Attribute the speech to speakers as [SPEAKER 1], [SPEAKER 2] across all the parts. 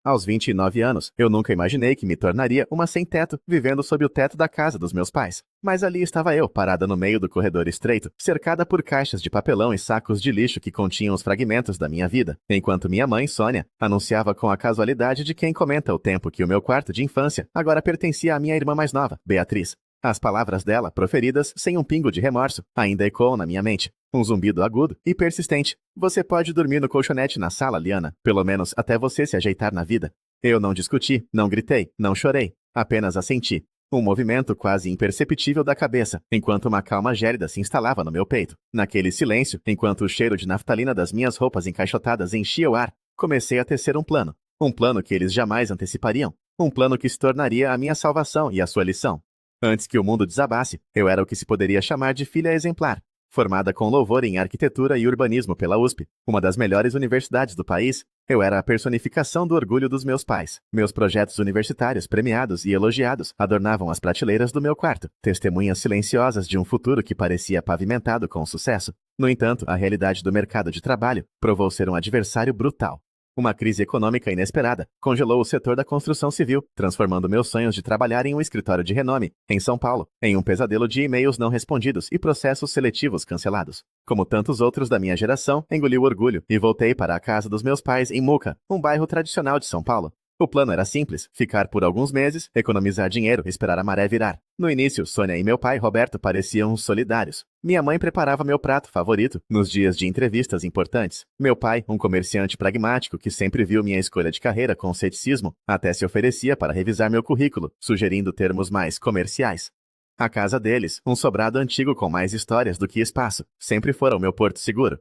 [SPEAKER 1] Aos 29 anos, eu nunca imaginei que me tornaria uma sem-teto, vivendo sob o teto da casa dos meus pais. Mas ali estava eu, parada no meio do corredor estreito, cercada por caixas de papelão e sacos de lixo que continham os fragmentos da minha vida, enquanto minha mãe, Sônia, anunciava com a casualidade de quem comenta o tempo que o meu quarto de infância agora pertencia à minha irmã mais nova, Beatriz. As palavras dela, proferidas sem um pingo de remorso, ainda ecoam na minha mente. Um zumbido agudo e persistente. Você pode dormir no colchonete na sala, Liana, pelo menos até você se ajeitar na vida. Eu não discuti, não gritei, não chorei, apenas assenti. Um movimento quase imperceptível da cabeça, enquanto uma calma gélida se instalava no meu peito. Naquele silêncio, enquanto o cheiro de naftalina das minhas roupas encaixotadas enchia o ar, comecei a tecer um plano. Um plano que eles jamais antecipariam. Um plano que se tornaria a minha salvação e a sua lição. Antes que o mundo desabasse, eu era o que se poderia chamar de filha exemplar. Formada com louvor em arquitetura e urbanismo pela USP, uma das melhores universidades do país, eu era a personificação do orgulho dos meus pais. Meus projetos universitários premiados e elogiados adornavam as prateleiras do meu quarto, testemunhas silenciosas de um futuro que parecia pavimentado com sucesso. No entanto, a realidade do mercado de trabalho provou ser um adversário brutal. Uma crise econômica inesperada congelou o setor da construção civil, transformando meus sonhos de trabalhar em um escritório de renome, em São Paulo, em um pesadelo de e-mails não respondidos e processos seletivos cancelados. Como tantos outros da minha geração, engoli o orgulho e voltei para a casa dos meus pais em Muca, um bairro tradicional de São Paulo. O plano era simples, ficar por alguns meses, economizar dinheiro e esperar a maré virar. No início, Sônia e meu pai, Roberto, pareciam solidários. Minha mãe preparava meu prato favorito nos dias de entrevistas importantes. Meu pai, um comerciante pragmático que sempre viu minha escolha de carreira com ceticismo, até se oferecia para revisar meu currículo, sugerindo termos mais comerciais. A casa deles, um sobrado antigo com mais histórias do que espaço, sempre fora o meu porto seguro.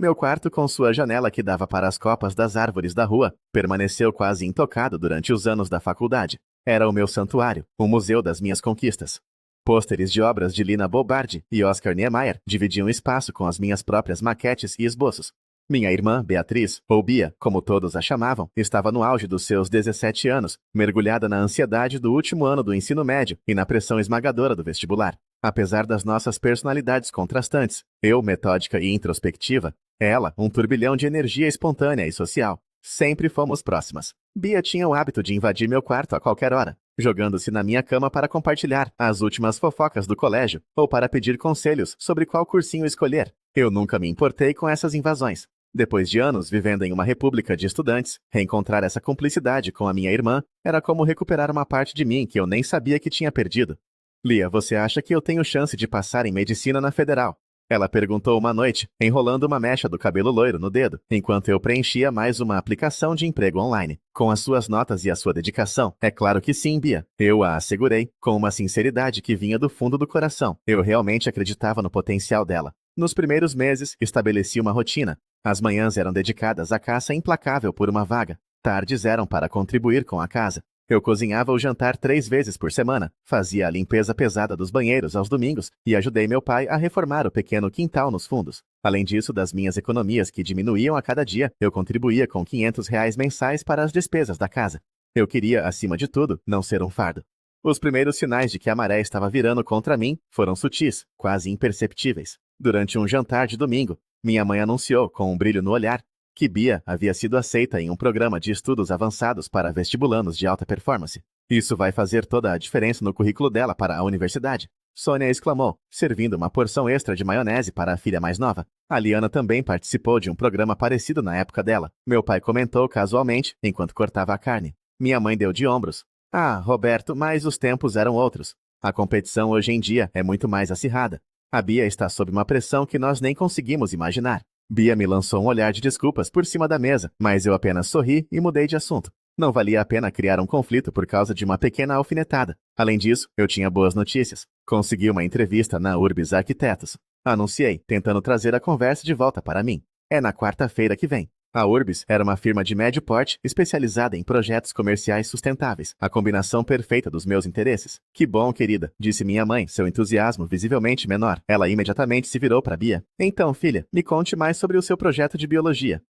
[SPEAKER 1] Meu quarto, com sua janela que dava para as copas das árvores da rua, permaneceu quase intocado durante os anos da faculdade. Era o meu santuário, o museu das minhas conquistas. Pôsteres de obras de Lina Bobardi e Oscar Niemeyer dividiam espaço com as minhas próprias maquetes e esboços. Minha irmã, Beatriz, ou Bia, como todos a chamavam, estava no auge dos seus 17 anos, mergulhada na ansiedade do último ano do ensino médio e na pressão esmagadora do vestibular. Apesar das nossas personalidades contrastantes, eu, metódica e introspectiva, ela, um turbilhão de energia espontânea e social. Sempre fomos próximas. Bia tinha o hábito de invadir meu quarto a qualquer hora, jogando-se na minha cama para compartilhar as últimas fofocas do colégio ou para pedir conselhos sobre qual cursinho escolher. Eu nunca me importei com essas invasões. Depois de anos vivendo em uma república de estudantes, reencontrar essa cumplicidade com a minha irmã era como recuperar uma parte de mim que eu nem sabia que tinha perdido. Lia, você acha que eu tenho chance de passar em medicina na Federal? Ela perguntou uma noite, enrolando uma mecha do cabelo loiro no dedo, enquanto eu preenchia mais uma aplicação de emprego online. Com as suas notas e a sua dedicação, é claro que sim, Bia. Eu a assegurei, com uma sinceridade que vinha do fundo do coração. Eu realmente acreditava no potencial dela. Nos primeiros meses, estabeleci uma rotina. As manhãs eram dedicadas à caça implacável por uma vaga. Tardes eram para contribuir com a casa. Eu cozinhava o jantar 3 vezes por semana, fazia a limpeza pesada dos banheiros aos domingos e ajudei meu pai a reformar o pequeno quintal nos fundos. Além disso, das minhas economias que diminuíam a cada dia, eu contribuía com R$ 500 mensais para as despesas da casa. Eu queria, acima de tudo, não ser um fardo. Os primeiros sinais de que a maré estava virando contra mim foram sutis, quase imperceptíveis. Durante um jantar de domingo, minha mãe anunciou, com um brilho no olhar, que Bia havia sido aceita em um programa de estudos avançados para vestibulandos de alta performance. Isso vai fazer toda a diferença no currículo dela para a universidade. Sônia exclamou, servindo uma porção extra de maionese para a filha mais nova. A Liana também participou de um programa parecido na época dela. Meu pai comentou casualmente, enquanto cortava a carne. Minha mãe deu de ombros. Ah, Roberto, mas os tempos eram outros. A competição hoje em dia é muito mais acirrada. A Bia está sob uma pressão que nós nem conseguimos imaginar. Bia me lançou um olhar de desculpas por cima da mesa, mas eu apenas sorri e mudei de assunto. Não valia a pena criar um conflito por causa de uma pequena alfinetada. Além disso, eu tinha boas notícias. Consegui uma entrevista na Urbis Arquitetos. Anunciei, tentando trazer a conversa de volta para mim. É na quarta-feira que vem. A Urbis era uma firma de médio porte especializada em projetos comerciais sustentáveis, a combinação perfeita dos meus interesses. Que bom, querida, disse minha mãe, seu entusiasmo visivelmente menor. Ela imediatamente se virou para Bia. Então, filha, me conte mais sobre o seu projeto de biologia.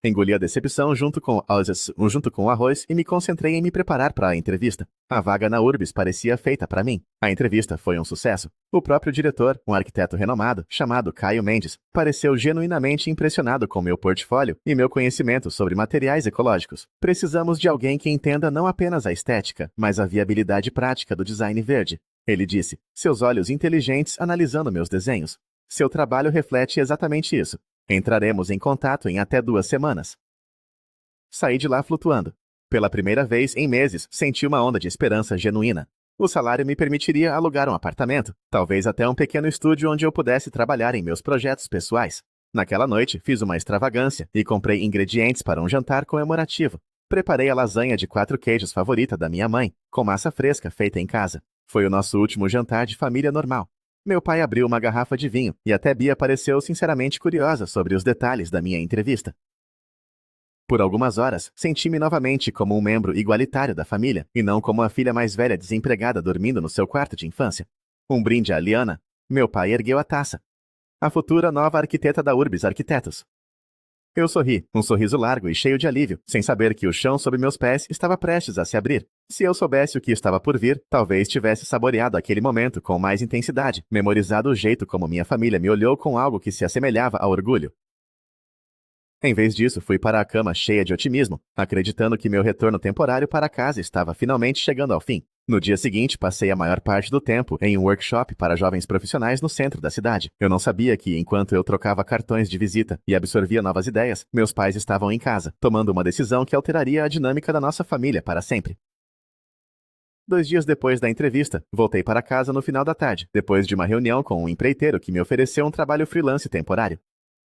[SPEAKER 1] Engoli a decepção junto com o arroz e me concentrei em me preparar para a entrevista. A vaga na Urbis parecia feita para mim. A entrevista foi um sucesso. O próprio diretor, um arquiteto renomado, chamado Caio Mendes, pareceu genuinamente impressionado com meu portfólio e meu conhecimento sobre materiais ecológicos. Precisamos de alguém que entenda não apenas a estética, mas a viabilidade prática do design verde. Ele disse, seus olhos inteligentes analisando meus desenhos. Seu trabalho reflete exatamente isso. Entraremos em contato em até 2 semanas. Saí de lá flutuando. Pela primeira vez em meses, senti uma onda de esperança genuína. O salário me permitiria alugar um apartamento, talvez até um pequeno estúdio onde eu pudesse trabalhar em meus projetos pessoais. Naquela noite, fiz uma extravagância e comprei ingredientes para um jantar comemorativo. Preparei a lasanha de 4 queijos favorita da minha mãe, com massa fresca feita em casa. Foi o nosso último jantar de família normal. Meu pai abriu uma garrafa de vinho e até Bia pareceu sinceramente curiosa sobre os detalhes da minha entrevista. Por algumas horas, senti-me novamente como um membro igualitário da família e não como a filha mais velha desempregada dormindo no seu quarto de infância. Um brinde a Liana. Meu pai ergueu a taça. A futura nova arquiteta da Urbis Arquitetos. Eu sorri, um sorriso largo e cheio de alívio, sem saber que o chão sob meus pés estava prestes a se abrir. Se eu soubesse o que estava por vir, talvez tivesse saboreado aquele momento com mais intensidade, memorizado o jeito como minha família me olhou com algo que se assemelhava a orgulho. Em vez disso, fui para a cama cheia de otimismo, acreditando que meu retorno temporário para casa estava finalmente chegando ao fim. No dia seguinte, passei a maior parte do tempo em um workshop para jovens profissionais no centro da cidade. Eu não sabia que, enquanto eu trocava cartões de visita e absorvia novas ideias, meus pais estavam em casa, tomando uma decisão que alteraria a dinâmica da nossa família para sempre. 2 dias depois da entrevista, voltei para casa no final da tarde, depois de uma reunião com um empreiteiro que me ofereceu um trabalho freelance temporário.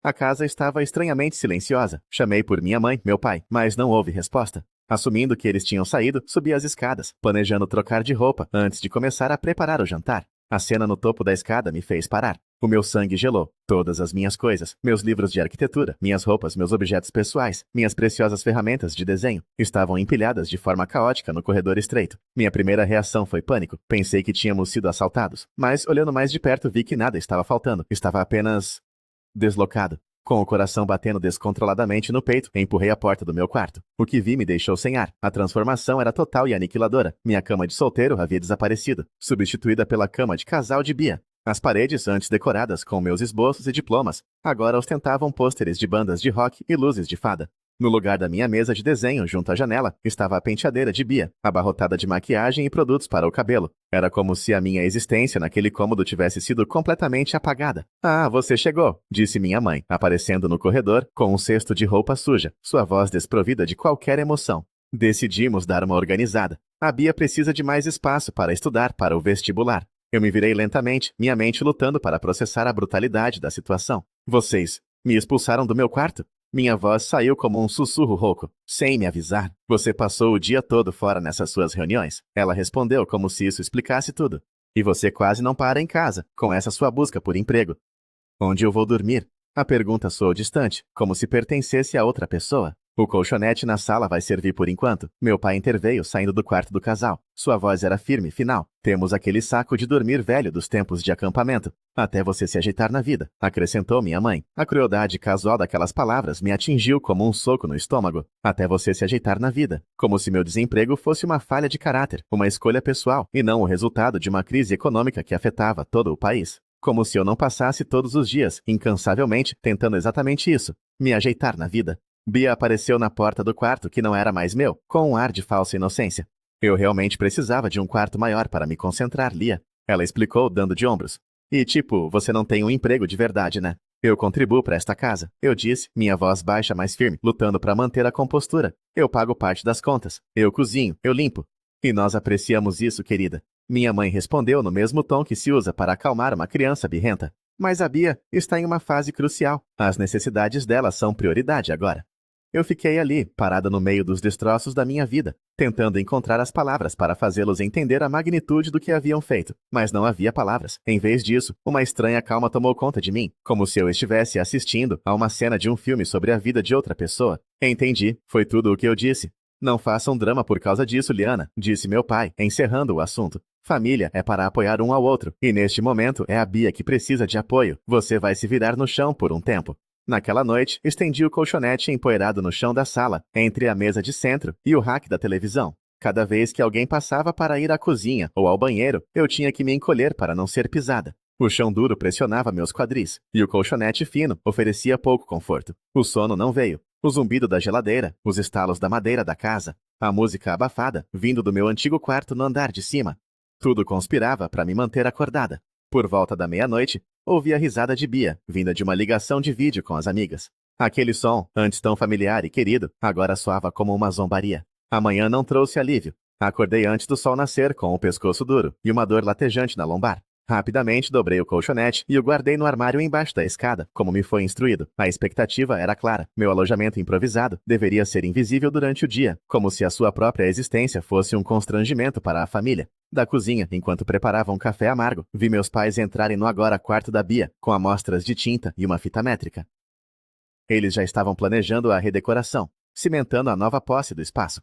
[SPEAKER 1] A casa estava estranhamente silenciosa. Chamei por minha mãe, meu pai, mas não houve resposta. Assumindo que eles tinham saído, subi as escadas, planejando trocar de roupa antes de começar a preparar o jantar. A cena no topo da escada me fez parar. O meu sangue gelou. Todas as minhas coisas, meus livros de arquitetura, minhas roupas, meus objetos pessoais, minhas preciosas ferramentas de desenho, estavam empilhadas de forma caótica no corredor estreito. Minha primeira reação foi pânico. Pensei que tínhamos sido assaltados, mas olhando mais de perto vi que nada estava faltando. Estava apenas deslocado. Com o coração batendo descontroladamente no peito, empurrei a porta do meu quarto. O que vi me deixou sem ar. A transformação era total e aniquiladora. Minha cama de solteiro havia desaparecido, substituída pela cama de casal de Bia. As paredes, antes decoradas com meus esboços e diplomas, agora ostentavam pôsteres de bandas de rock e luzes de fada. No lugar da minha mesa de desenho, junto à janela, estava a penteadeira de Bia, abarrotada de maquiagem e produtos para o cabelo. Era como se a minha existência naquele cômodo tivesse sido completamente apagada. Ah, você chegou, disse minha mãe, aparecendo no corredor com um cesto de roupa suja, sua voz desprovida de qualquer emoção. Decidimos dar uma organizada. A Bia precisa de mais espaço para estudar para o vestibular. Eu me virei lentamente, minha mente lutando para processar a brutalidade da situação. Vocês me expulsaram do meu quarto? Minha voz saiu como um sussurro rouco. Sem me avisar. Você passou o dia todo fora nessas suas reuniões? Ela respondeu como se isso explicasse tudo. E você quase não para em casa, com essa sua busca por emprego. Onde eu vou dormir? A pergunta soou distante, como se pertencesse a outra pessoa. O colchonete na sala vai servir por enquanto. Meu pai interveio, saindo do quarto do casal. Sua voz era firme e final. Temos aquele saco de dormir velho dos tempos de acampamento. Até você se ajeitar na vida, acrescentou minha mãe. A crueldade casual daquelas palavras me atingiu como um soco no estômago. Até você se ajeitar na vida. Como se meu desemprego fosse uma falha de caráter, uma escolha pessoal, e não o resultado de uma crise econômica que afetava todo o país. Como se eu não passasse todos os dias, incansavelmente, tentando exatamente isso. Me ajeitar na vida. Bia apareceu na porta do quarto que não era mais meu, com um ar de falsa inocência. Eu realmente precisava de um quarto maior para me concentrar, Lia. Ela explicou, dando de ombros. E tipo, você não tem um emprego de verdade, né? Eu contribuo para esta casa, eu disse, minha voz baixa mais firme, lutando para manter a compostura. Eu pago parte das contas. Eu cozinho, eu limpo. E nós apreciamos isso, querida. Minha mãe respondeu no mesmo tom que se usa para acalmar uma criança birrenta. Mas a Bia está em uma fase crucial. As necessidades dela são prioridade agora. Eu fiquei ali, parada no meio dos destroços da minha vida, tentando encontrar as palavras para fazê-los entender a magnitude do que haviam feito. Mas não havia palavras. Em vez disso, uma estranha calma tomou conta de mim, como se eu estivesse assistindo a uma cena de um filme sobre a vida de outra pessoa. Entendi, foi tudo o que eu disse. Não faça um drama por causa disso, Liana, disse meu pai, encerrando o assunto. Família é para apoiar um ao outro, e neste momento é a Bia que precisa de apoio. Você vai se virar no chão por um tempo. Naquela noite, estendi o colchonete empoeirado no chão da sala, entre a mesa de centro e o rack da televisão. Cada vez que alguém passava para ir à cozinha ou ao banheiro, eu tinha que me encolher para não ser pisada. O chão duro pressionava meus quadris, e o colchonete fino oferecia pouco conforto. O sono não veio. O zumbido da geladeira, os estalos da madeira da casa, a música abafada, vindo do meu antigo quarto no andar de cima. Tudo conspirava para me manter acordada. Por volta da meia-noite, ouvi a risada de Bia, vinda de uma ligação de vídeo com as amigas. Aquele som, antes tão familiar e querido, agora soava como uma zombaria. A manhã não trouxe alívio. Acordei antes do sol nascer com o pescoço duro e uma dor latejante na lombar. Rapidamente dobrei o colchonete e o guardei no armário embaixo da escada, como me foi instruído. A expectativa era clara. Meu alojamento improvisado deveria ser invisível durante o dia, como se a sua própria existência fosse um constrangimento para a família. Da cozinha, enquanto preparava um café amargo, vi meus pais entrarem no agora quarto da Bia, com amostras de tinta e uma fita métrica. Eles já estavam planejando a redecoração, cimentando a nova posse do espaço.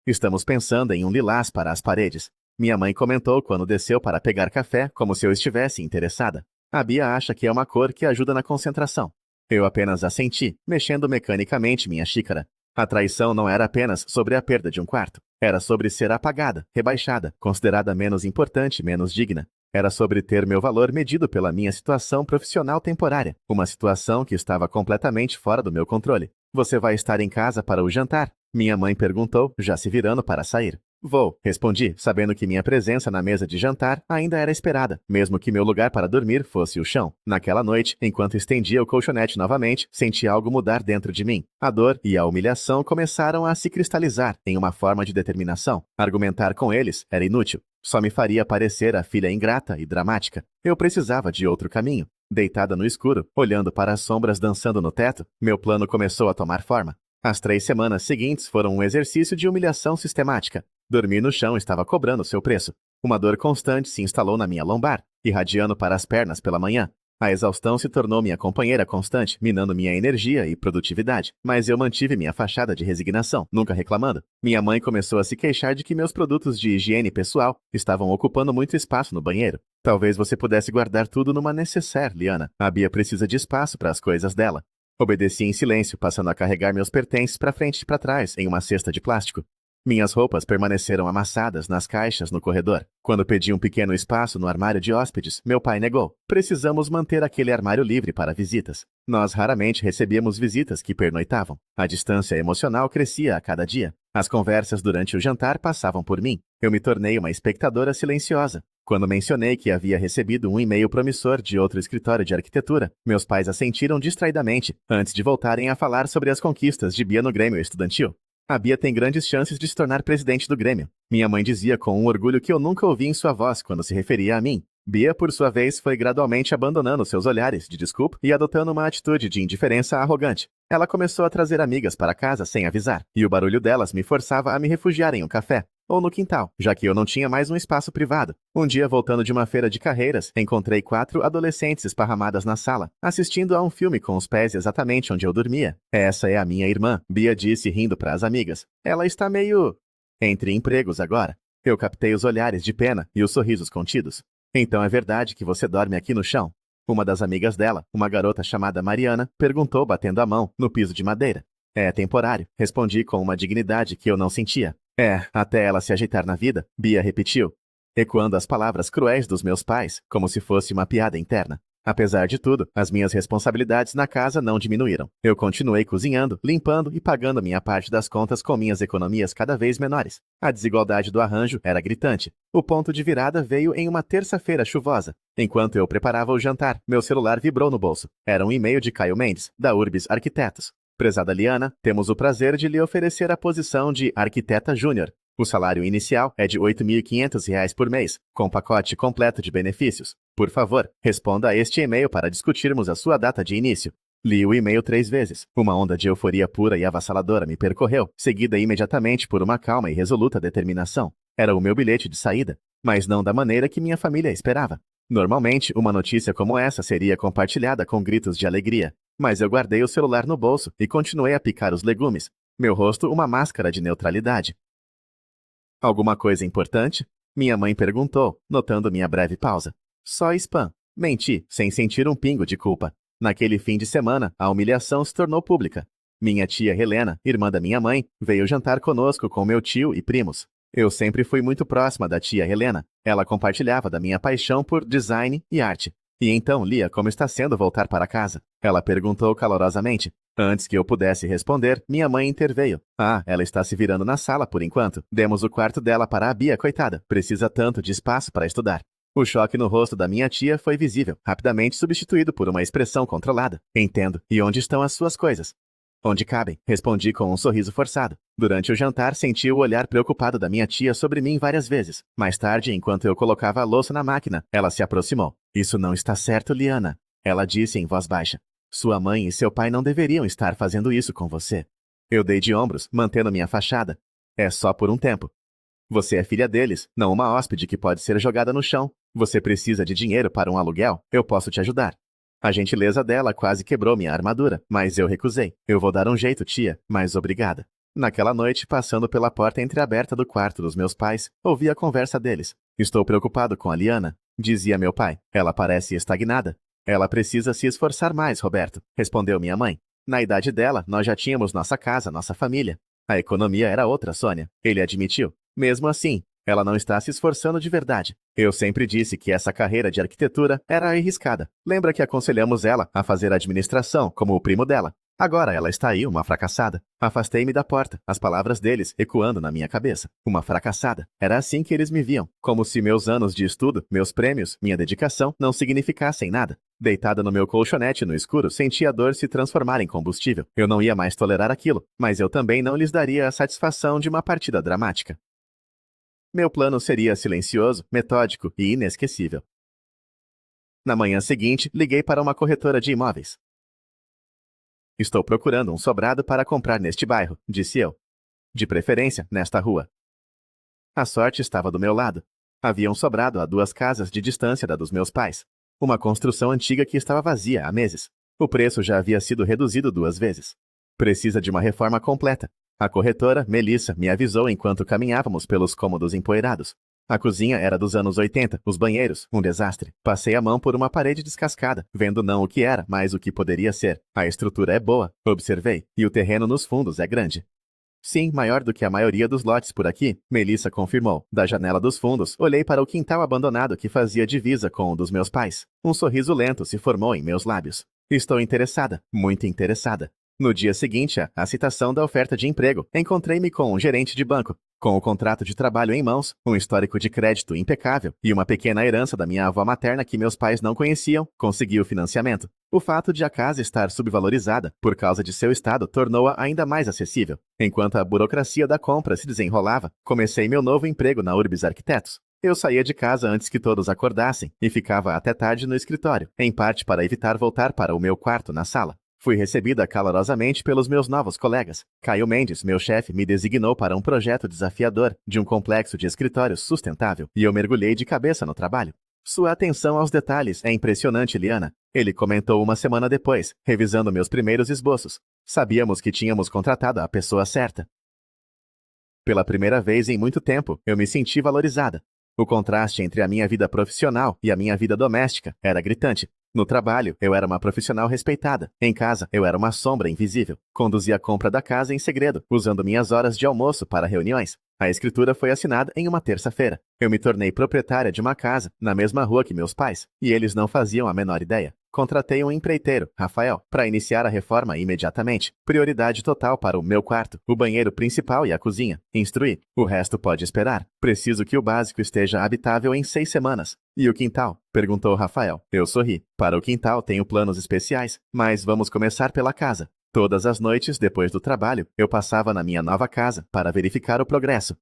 [SPEAKER 1] Estamos pensando em um lilás para as paredes. Minha mãe comentou quando desceu para pegar café, como se eu estivesse interessada. A Bia acha que é uma cor que ajuda na concentração. Eu apenas assenti, mexendo mecanicamente minha xícara. A traição não era apenas sobre a perda de um quarto. Era sobre ser apagada, rebaixada, considerada menos importante, menos digna. Era sobre ter meu valor medido pela minha situação profissional temporária, uma situação que estava completamente fora do meu controle. Você vai estar em casa para o jantar? Minha mãe perguntou, já se virando para sair. Vou, respondi, sabendo que minha presença na mesa de jantar ainda era esperada, mesmo que meu lugar para dormir fosse o chão. Naquela noite, enquanto estendia o colchonete novamente, senti algo mudar dentro de mim. A dor e a humilhação começaram a se cristalizar em uma forma de determinação. Argumentar com eles era inútil. Só me faria parecer a filha ingrata e dramática. Eu precisava de outro caminho. Deitada no escuro, olhando para as sombras dançando no teto, meu plano começou a tomar forma. As 3 semanas seguintes foram um exercício de humilhação sistemática. Dormir no chão estava cobrando seu preço. Uma dor constante se instalou na minha lombar, irradiando para as pernas pela manhã. A exaustão se tornou minha companheira constante, minando minha energia e produtividade. Mas eu mantive minha fachada de resignação, nunca reclamando. Minha mãe começou a se queixar de que meus produtos de higiene pessoal estavam ocupando muito espaço no banheiro. Talvez você pudesse guardar tudo numa necessaire, Liana. A Bia precisa de espaço para as coisas dela. Obedeci em silêncio, passando a carregar meus pertences para frente e para trás em uma cesta de plástico. Minhas roupas permaneceram amassadas nas caixas no corredor. Quando pedi um pequeno espaço no armário de hóspedes, meu pai negou. Precisamos manter aquele armário livre para visitas. Nós raramente recebíamos visitas que pernoitavam. A distância emocional crescia a cada dia. As conversas durante o jantar passavam por mim. Eu me tornei uma espectadora silenciosa. Quando mencionei que havia recebido um e-mail promissor de outro escritório de arquitetura, meus pais assentiram distraidamente, antes de voltarem a falar sobre as conquistas de Bia no Grêmio estudantil. A Bia tem grandes chances de se tornar presidente do Grêmio. Minha mãe dizia com um orgulho que eu nunca ouvi em sua voz quando se referia a mim. Bia, por sua vez, foi gradualmente abandonando seus olhares de desculpa e adotando uma atitude de indiferença arrogante. Ela começou a trazer amigas para casa sem avisar, e o barulho delas me forçava a me refugiar em um café, ou no quintal, já que eu não tinha mais um espaço privado. Um dia, voltando de uma feira de carreiras, encontrei 4 adolescentes esparramadas na sala, assistindo a um filme com os pés exatamente onde eu dormia. Essa é a minha irmã, Bia disse rindo para as amigas. Ela está meio... entre empregos agora. Eu captei os olhares de pena e os sorrisos contidos. Então é verdade que você dorme aqui no chão? Uma das amigas dela, uma garota chamada Mariana, perguntou batendo a mão no piso de madeira. É temporário, respondi com uma dignidade que eu não sentia. É, até ela se ajeitar na vida, Bia repetiu, ecoando as palavras cruéis dos meus pais, como se fosse uma piada interna. Apesar de tudo, as minhas responsabilidades na casa não diminuíram. Eu continuei cozinhando, limpando e pagando minha parte das contas com minhas economias cada vez menores. A desigualdade do arranjo era gritante. O ponto de virada veio em uma terça-feira chuvosa. Enquanto eu preparava o jantar, meu celular vibrou no bolso. Era um e-mail de Caio Mendes, da Urbis Arquitetos. Prezada Liana, temos o prazer de lhe oferecer a posição de arquiteta júnior. O salário inicial é de R$ 8.500 por mês, com pacote completo de benefícios. Por favor, responda a este e-mail para discutirmos a sua data de início. Li o e-mail 3 vezes. Uma onda de euforia pura e avassaladora me percorreu, seguida imediatamente por uma calma e resoluta determinação. Era o meu bilhete de saída, mas não da maneira que minha família esperava. Normalmente, uma notícia como essa seria compartilhada com gritos de alegria. Mas eu guardei o celular no bolso e continuei a picar os legumes. Meu rosto uma máscara de neutralidade. Alguma coisa importante? Minha mãe perguntou, notando minha breve pausa. Só spam. Menti, sem sentir um pingo de culpa. Naquele fim de semana, a humilhação se tornou pública. Minha tia Helena, irmã da minha mãe, veio jantar conosco com meu tio e primos. Eu sempre fui muito próxima da tia Helena. Ela compartilhava da minha paixão por design e arte. E então, Lia, como está sendo voltar para casa? Ela perguntou calorosamente. Antes que eu pudesse responder, minha mãe interveio. Ah, ela está se virando na sala por enquanto. Demos o quarto dela para a Bia, coitada. Precisa tanto de espaço para estudar. O choque no rosto da minha tia foi visível, rapidamente substituído por uma expressão controlada. Entendo. E onde estão as suas coisas? Onde cabem, respondi com um sorriso forçado. Durante o jantar, senti o olhar preocupado da minha tia sobre mim várias vezes. Mais tarde, enquanto eu colocava a louça na máquina, ela se aproximou. Isso não está certo, Liana. Ela disse em voz baixa. Sua mãe e seu pai não deveriam estar fazendo isso com você. Eu dei de ombros, mantendo minha fachada. É só por um tempo. Você é filha deles, não uma hóspede que pode ser jogada no chão. Você precisa de dinheiro para um aluguel? Eu posso te ajudar. A gentileza dela quase quebrou minha armadura, mas eu recusei. Eu vou dar um jeito, tia, mas obrigada. Naquela noite, passando pela porta entreaberta do quarto dos meus pais, ouvi a conversa deles. Estou preocupado com a Liana, dizia meu pai. Ela parece estagnada. Ela precisa se esforçar mais, Roberto, respondeu minha mãe. Na idade dela, nós já tínhamos nossa casa, nossa família. A economia era outra, Sônia. Ele admitiu. Mesmo assim, ela não está se esforçando de verdade. Eu sempre disse que essa carreira de arquitetura era arriscada. Lembra que aconselhamos ela a fazer administração, como o primo dela? Agora ela está aí, uma fracassada. Afastei-me da porta, as palavras deles ecoando na minha cabeça. Uma fracassada. Era assim que eles me viam. Como se meus anos de estudo, meus prêmios, minha dedicação não significassem nada. Deitada no meu colchonete no escuro, senti a dor se transformar em combustível. Eu não ia mais tolerar aquilo, mas eu também não lhes daria a satisfação de uma partida dramática. Meu plano seria silencioso, metódico e inesquecível. Na manhã seguinte, liguei para uma corretora de imóveis. Estou procurando um sobrado para comprar neste bairro, disse eu. De preferência, nesta rua. A sorte estava do meu lado. Havia um sobrado a 2 casas de distância da dos meus pais. Uma construção antiga que estava vazia há meses. O preço já havia sido reduzido 2 vezes. Precisa de uma reforma completa. A corretora, Melissa, me avisou enquanto caminhávamos pelos cômodos empoeirados. A cozinha era dos anos 80, os banheiros, um desastre. Passei a mão por uma parede descascada, vendo não o que era, mas o que poderia ser. A estrutura é boa, observei, e o terreno nos fundos é grande. Sim, maior do que a maioria dos lotes por aqui, Melissa confirmou. Da janela dos fundos, olhei para o quintal abandonado que fazia divisa com o dos meus pais. Um sorriso lento se formou em meus lábios. Estou interessada, muito interessada. No dia seguinte, a citação da oferta de emprego, encontrei-me com um gerente de banco. Com o contrato de trabalho em mãos, um histórico de crédito impecável e uma pequena herança da minha avó materna que meus pais não conheciam, consegui o financiamento. O fato de a casa estar subvalorizada por causa de seu estado tornou-a ainda mais acessível. Enquanto a burocracia da compra se desenrolava, comecei meu novo emprego na Urbis Arquitetos. Eu saía de casa antes que todos acordassem e ficava até tarde no escritório, em parte para evitar voltar para o meu quarto na sala. Fui recebida calorosamente pelos meus novos colegas. Caio Mendes, meu chefe, me designou para um projeto desafiador de um complexo de escritórios sustentável, e eu mergulhei de cabeça no trabalho. Sua atenção aos detalhes é impressionante, Liana. Ele comentou uma semana depois, revisando meus primeiros esboços. Sabíamos que tínhamos contratado a pessoa certa. Pela primeira vez em muito tempo, eu me senti valorizada. O contraste entre a minha vida profissional e a minha vida doméstica era gritante. No trabalho, eu era uma profissional respeitada. Em casa, eu era uma sombra invisível. Conduzia a compra da casa em segredo, usando minhas horas de almoço para reuniões. A escritura foi assinada em uma terça-feira. Eu me tornei proprietária de uma casa, na mesma rua que meus pais, e eles não faziam a menor ideia. Contratei um empreiteiro, Rafael, para iniciar a reforma imediatamente. Prioridade total para o meu quarto, o banheiro principal e a cozinha. Instruí. O resto pode esperar. Preciso que o básico esteja habitável em 6 semanas. E o quintal? Perguntou Rafael. Eu sorri. Para o quintal tenho planos especiais, mas vamos começar pela casa. Todas as noites, depois do trabalho, eu passava na minha nova casa para verificar o progresso.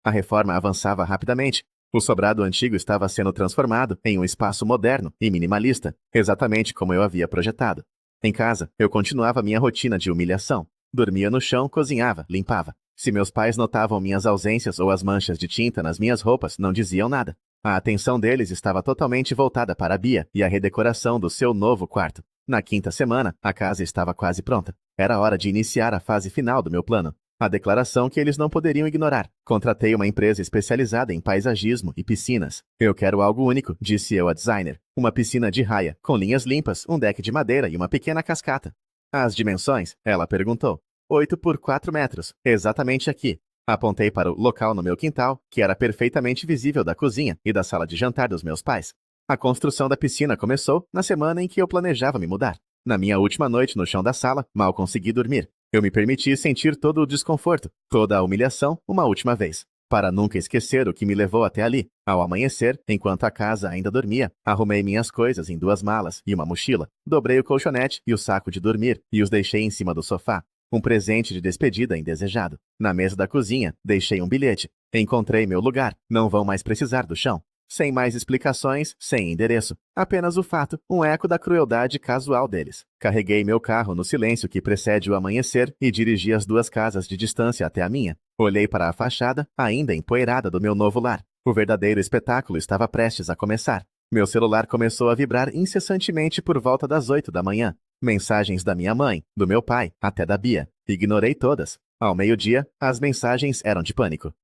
[SPEAKER 1] A reforma avançava rapidamente. O sobrado antigo estava sendo transformado em um espaço moderno e minimalista, exatamente como eu havia projetado. Em casa, eu continuava minha rotina de humilhação. Dormia no chão, cozinhava, limpava. Se meus pais notavam minhas ausências ou as manchas de tinta nas minhas roupas, não diziam nada. A atenção deles estava totalmente voltada para a Bia e a redecoração do seu novo quarto. Na 5ª semana, a casa estava quase pronta. Era hora de iniciar a fase final do meu plano. A declaração que eles não poderiam ignorar. Contratei uma empresa especializada em paisagismo e piscinas. Eu quero algo único, disse eu à designer. Uma piscina de raia, com linhas limpas, um deck de madeira e uma pequena cascata. As dimensões? Ela perguntou. 8 por 4 metros, exatamente aqui. Apontei para o local no meu quintal, que era perfeitamente visível da cozinha e da sala de jantar dos meus pais. A construção da piscina começou na semana em que eu planejava me mudar. Na minha última noite no chão da sala, mal consegui dormir. Eu me permiti sentir todo o desconforto, toda a humilhação, uma última vez. Para nunca esquecer o que me levou até ali. Ao amanhecer, enquanto a casa ainda dormia, arrumei minhas coisas em 2 malas e uma mochila, dobrei o colchonete e o saco de dormir e os deixei em cima do sofá. Um presente de despedida indesejado. Na mesa da cozinha, deixei um bilhete. Encontrei meu lugar, não vão mais precisar do chão. Sem mais explicações, sem endereço. Apenas o fato, um eco da crueldade casual deles. Carreguei meu carro no silêncio que precede o amanhecer e dirigi as 2 casas de distância até a minha. Olhei para a fachada, ainda empoeirada do meu novo lar. O verdadeiro espetáculo estava prestes a começar. Meu celular começou a vibrar incessantemente por volta das 8 da manhã. Mensagens da minha mãe, do meu pai, até da Bia. Ignorei todas. Ao meio-dia, as mensagens eram de pânico.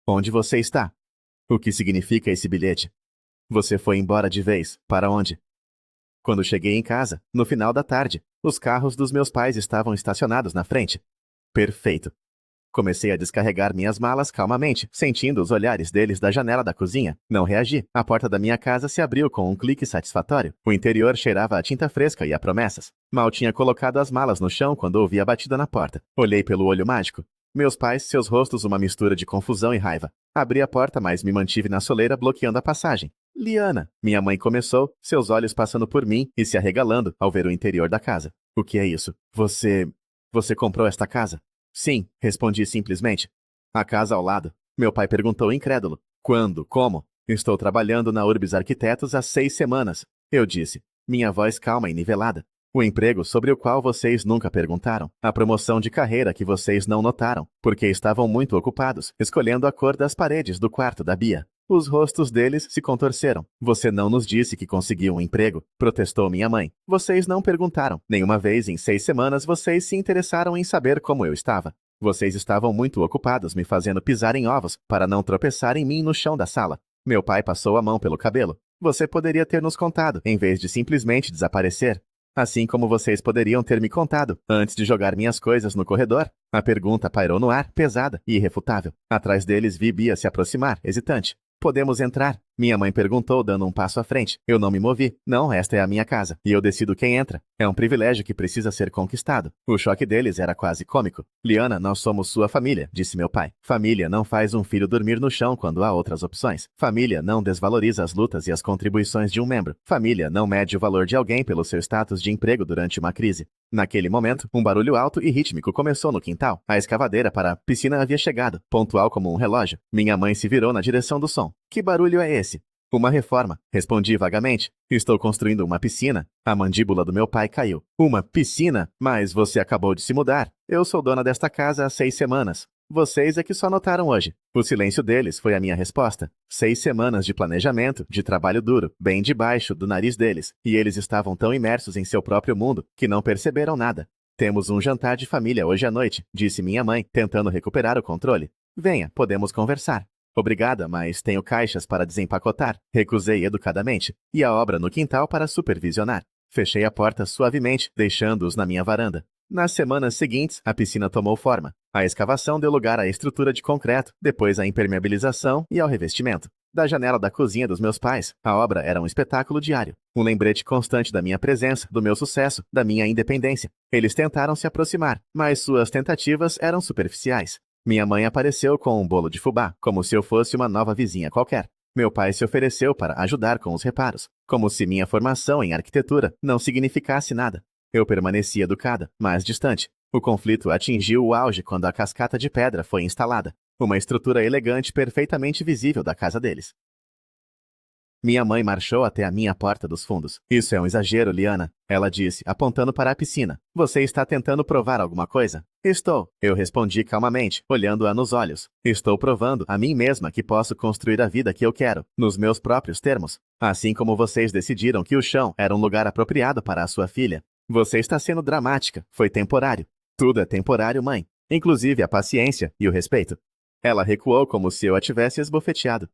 [SPEAKER 1] Onde você está? O que significa esse bilhete? Você foi embora de vez. Para onde? Quando cheguei em casa, no final da tarde, os carros dos meus pais estavam estacionados na frente. Perfeito. Comecei a descarregar minhas malas calmamente, sentindo os olhares deles da janela da cozinha. Não reagi. A porta da minha casa se abriu com um clique satisfatório. O interior cheirava a tinta fresca e a promessas. Mal tinha colocado as malas no chão quando ouvi a batida na porta. Olhei pelo olho mágico. Meus pais, seus rostos uma mistura de confusão e raiva. Abri a porta, mas me mantive na soleira, bloqueando a passagem. Liana, minha mãe começou, seus olhos passando por mim e se arregalando ao ver o interior da casa. O que é isso? Você comprou esta casa? Sim, respondi simplesmente. A casa ao lado. Meu pai perguntou incrédulo. Quando? Como? Estou trabalhando na Urbis Arquitetos há 6 semanas. Eu disse, minha voz calma e nivelada. O emprego sobre o qual vocês nunca perguntaram. A promoção de carreira que vocês não notaram, porque estavam muito ocupados, escolhendo a cor das paredes do quarto da Bia. Os rostos deles se contorceram. Você não nos disse que conseguiu um emprego, protestou minha mãe. Vocês não perguntaram. Nenhuma vez em 6 semanas vocês se interessaram em saber como eu estava. Vocês estavam muito ocupados me fazendo pisar em ovos para não tropeçar em mim no chão da sala. Meu pai passou a mão pelo cabelo. Você poderia ter nos contado, em vez de simplesmente desaparecer. Assim como vocês poderiam ter me contado, antes de jogar minhas coisas no corredor. A pergunta pairou no ar, pesada e irrefutável. Atrás deles vi Bia se aproximar, hesitante. Podemos entrar? Minha mãe perguntou, dando um passo à frente. Eu não me movi. Não, esta é a minha casa, e eu decido quem entra. É um privilégio que precisa ser conquistado. O choque deles era quase cômico. Liana, nós somos sua família, disse meu pai. Família não faz um filho dormir no chão quando há outras opções. Família não desvaloriza as lutas e as contribuições de um membro. Família não mede o valor de alguém pelo seu status de emprego durante uma crise. Naquele momento, um barulho alto e rítmico começou no quintal. A escavadeira para a piscina havia chegado, pontual como um relógio. Minha mãe se virou na direção do som. Que barulho é esse? Uma reforma, respondi vagamente. Estou construindo uma piscina. A mandíbula do meu pai caiu. Uma piscina? Mas você acabou de se mudar. Eu sou dona desta casa há 6 semanas. Vocês é que só notaram hoje. O silêncio deles foi a minha resposta. 6 semanas de planejamento, de trabalho duro, bem debaixo do nariz deles. E eles estavam tão imersos em seu próprio mundo que não perceberam nada. Temos um jantar de família hoje à noite, disse minha mãe, tentando recuperar o controle. Venha, podemos conversar. Obrigada, mas tenho caixas para desempacotar. Recusei educadamente. E a obra no quintal para supervisionar. Fechei a porta suavemente, deixando-os na minha varanda. Nas semanas seguintes, a piscina tomou forma. A escavação deu lugar à estrutura de concreto, depois à impermeabilização e ao revestimento. Da janela da cozinha dos meus pais, a obra era um espetáculo diário. Um lembrete constante da minha presença, do meu sucesso, da minha independência. Eles tentaram se aproximar, mas suas tentativas eram superficiais. Minha mãe apareceu com um bolo de fubá, como se eu fosse uma nova vizinha qualquer. Meu pai se ofereceu para ajudar com os reparos, como se minha formação em arquitetura não significasse nada. Eu permaneci educada, mas distante. O conflito atingiu o auge quando a cascata de pedra foi instalada, uma estrutura elegante perfeitamente visível da casa deles. Minha mãe marchou até a minha porta dos fundos. Isso é um exagero, Liana, ela disse, apontando para a piscina. Você está tentando provar alguma coisa? Estou, eu respondi calmamente, olhando-a nos olhos. Estou provando a mim mesma que posso construir a vida que eu quero, nos meus próprios termos. Assim como vocês decidiram que o chão era um lugar apropriado para a sua filha. Você está sendo dramática, foi temporário. Tudo é temporário, mãe. inclusive a paciência e o respeito. Ela recuou como se eu a tivesse esbofeteado.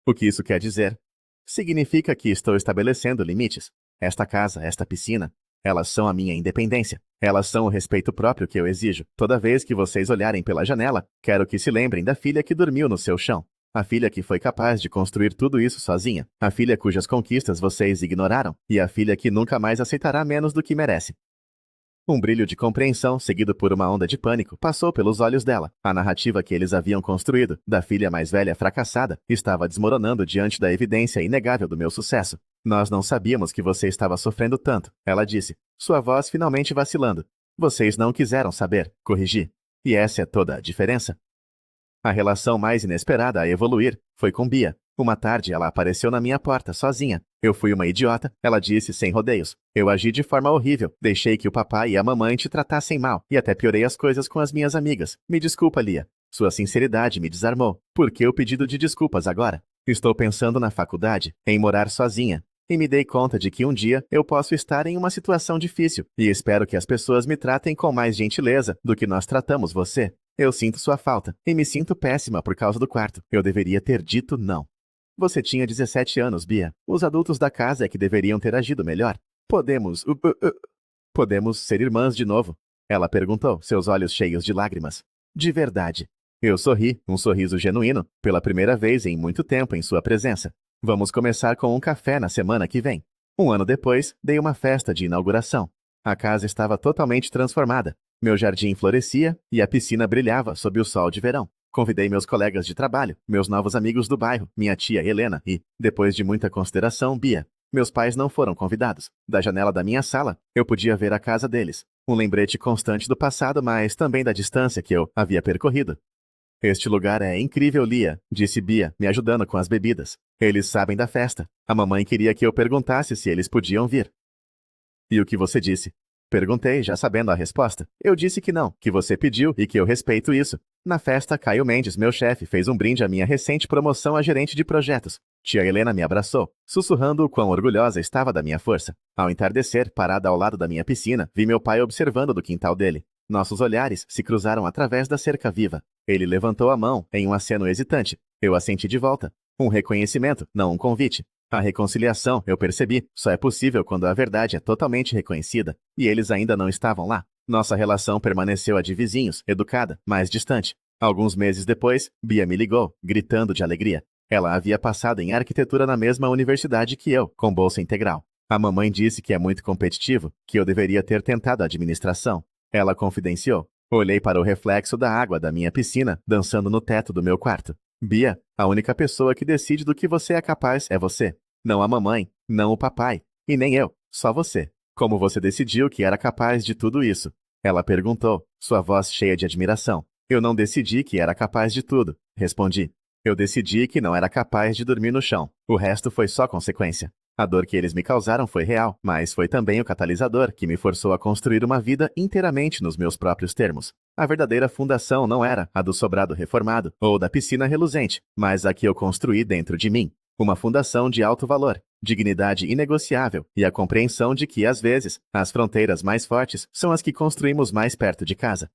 [SPEAKER 1] O que isso quer dizer? Significa que estou estabelecendo limites. Esta casa, esta piscina, elas são a minha independência. Elas são o respeito próprio que eu exijo. Toda vez que vocês olharem pela janela, quero que se lembrem da filha que dormiu no seu chão. A filha que foi capaz de construir tudo isso sozinha. A filha cujas conquistas vocês ignoraram. E a filha que nunca mais aceitará menos do que merece. Um brilho de compreensão, seguido por uma onda de pânico, passou pelos olhos dela. A narrativa que eles haviam construído, da filha mais velha fracassada, estava desmoronando diante da evidência inegável do meu sucesso. Nós não sabíamos que você estava sofrendo tanto, ela disse, sua voz finalmente vacilando. Vocês não quiseram saber, corrigi. E essa é toda a diferença. A relação mais inesperada a evoluir foi com Bia. Uma tarde ela apareceu na minha porta, sozinha. Eu fui uma idiota, ela disse sem rodeios. Eu agi de forma horrível, deixei que o papai e a mamãe te tratassem mal, e até piorei as coisas com as minhas amigas. Me desculpa, Lia. Sua sinceridade me desarmou. Por que o pedido de desculpas agora? Estou pensando na faculdade, em morar sozinha. E me dei conta de que um dia eu posso estar em uma situação difícil, e espero que as pessoas me tratem com mais gentileza do que nós tratamos você. Eu sinto sua falta, e me sinto péssima por causa do quarto. Eu deveria ter dito não. Você tinha 17 anos, Bia. Os adultos da casa é que deveriam ter agido melhor. Podemos ser irmãs de novo? Ela perguntou, seus olhos cheios de lágrimas. De verdade. Eu sorri, um sorriso genuíno, pela primeira vez em muito tempo em sua presença. Vamos começar com um café na semana que vem. Um ano depois, dei uma festa de inauguração. A casa estava totalmente transformada. Meu jardim florescia e a piscina brilhava sob o sol de verão. Convidei meus colegas de trabalho, meus novos amigos do bairro, minha tia Helena e, depois de muita consideração, Bia. Meus pais não foram convidados. Da janela da minha sala, eu podia ver a casa deles. Um lembrete constante do passado, mas também da distância que eu havia percorrido. Este lugar é incrível, Lia, disse Bia, me ajudando com as bebidas. Eles sabem da festa. A mamãe queria que eu perguntasse se eles podiam vir. E o que você disse? Perguntei, já sabendo a resposta. Eu disse que não, que você pediu e que eu respeito isso. Na festa, Caio Mendes, meu chefe, fez um brinde à minha recente promoção a gerente de projetos. Tia Helena me abraçou, sussurrando o quão orgulhosa estava da minha força. Ao entardecer, parada ao lado da minha piscina, vi meu pai observando do quintal dele. Nossos olhares se cruzaram através da cerca viva. Ele levantou a mão em um aceno hesitante. Eu assenti de volta. Um reconhecimento, não um convite. A reconciliação, eu percebi, só é possível quando a verdade é totalmente reconhecida, e eles ainda não estavam lá. Nossa relação permaneceu a de vizinhos, educada, mas distante. Alguns meses depois, Bia me ligou, gritando de alegria. Ela havia passado em arquitetura na mesma universidade que eu, com bolsa integral. A mamãe disse que é muito competitivo, que eu deveria ter tentado a administração. Ela confidenciou. Olhei para o reflexo da água da minha piscina, dançando no teto do meu quarto. Bia, a única pessoa que decide do que você é capaz é você. Não a mamãe, não o papai, e nem eu, só você. Como você decidiu que era capaz de tudo isso? Ela perguntou, sua voz cheia de admiração. Eu não decidi que era capaz de tudo, respondi. Eu decidi que não era capaz de dormir no chão. O resto foi só consequência. A dor que eles me causaram foi real, mas foi também o catalisador que me forçou a construir uma vida inteiramente nos meus próprios termos. A verdadeira fundação não era a do sobrado reformado ou da piscina reluzente, mas a que eu construí dentro de mim. Uma fundação de alto valor, dignidade inegociável e a compreensão de que, às vezes, as fronteiras mais fortes são as que construímos mais perto de casa.